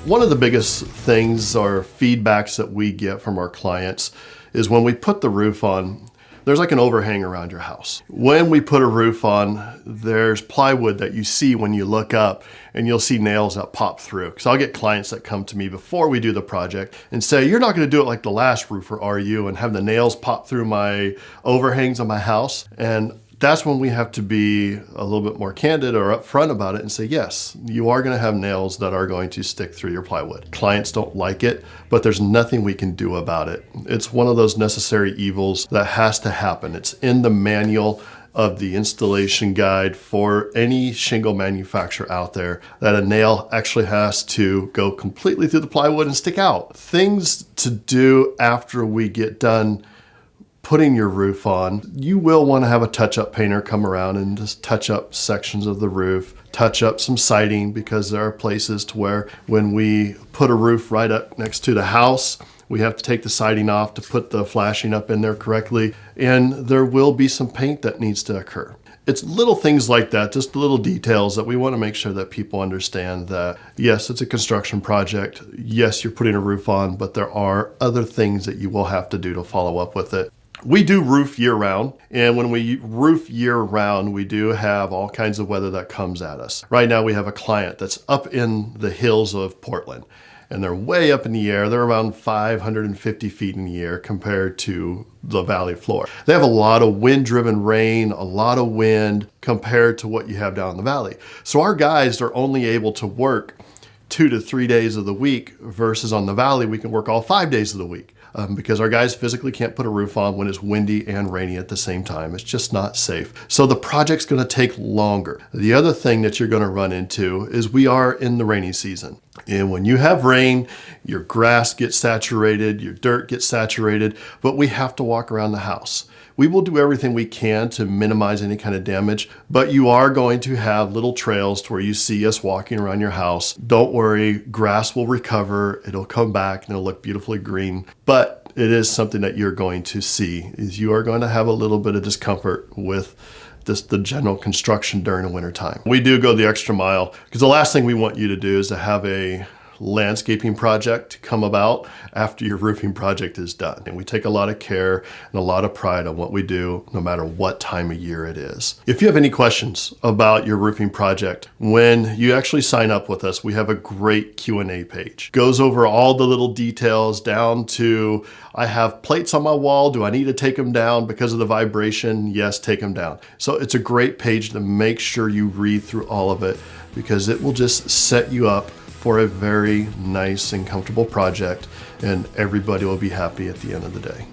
One of the biggest things or feedbacks that we get from our clients is when we put the roof on, there's like an overhang around your house. When we put a roof on, there's plywood that you see when you look up, and you'll see nails that pop through. Because I'll get clients that come to me before we do the project and say, "You're not going to do it like the last roofer, are you?" and have the nails pop through my overhangs on my house. And that's when we have to be a little bit more candid or upfront about it and say, yes, you are going to have nails that are going to stick through your plywood. Clients don't like it, but there's nothing we can do about it. It's one of those necessary evils that has to happen. It's in the manual of the installation guide for any shingle manufacturer out there that a nail actually has to go completely through the plywood and stick out. Things to do after we get done putting your roof on, you will want to have a touch-up painter come around and just touch up sections of the roof, touch up some siding, because there are places to where when we put a roof right up next to the house, we have to take the siding off to put the flashing up in there correctly, and there will be some paint that needs to occur. It's little things like that, just little details that we want to make sure that people understand that, yes, it's a construction project. Yes, you're putting a roof on, but there are other things that you will have to do to follow up with it. We do roof year round, and when we roof year round, we do have all kinds of weather that comes at us. Right now we have a client that's up in the hills of Portland, and they're way up in the air. They're around 550 feet in the air compared to the valley floor. They have a lot of wind-driven rain, a lot of wind compared to what you have down in the valley. So our guys are only able to work 2 to 3 days of the week, versus on the valley we can work all 5 days of the week. Because our guys physically can't put a roof on when it's windy and rainy at the same time. It's just not safe. So the project's going to take longer. The other thing that you're going to run into is we are in the rainy season. And when you have rain, your grass gets saturated, your dirt gets saturated, but we have to walk around the house. We will do everything we can to minimize any kind of damage, but you are going to have little trails to where you see us walking around your house. Don't worry, grass will recover, it'll come back and it'll look beautifully green. But it is something that you're going to see, is you are going to have a little bit of discomfort with the general construction during the winter time. We do go the extra mile, because the last thing we want you to do is to have a landscaping project come about after your roofing project is done. And we take a lot of care and a lot of pride on what we do, no matter what time of year it is. If you have any questions about your roofing project, when you actually sign up with us, we have a great Q&A page. Goes over all the little details down to, I have plates on my wall. Do I need to take them down because of the vibration? Yes, take them down. So it's a great page to make sure you read through all of it, because it will just set you up for a very nice and comfortable project, and everybody will be happy at the end of the day.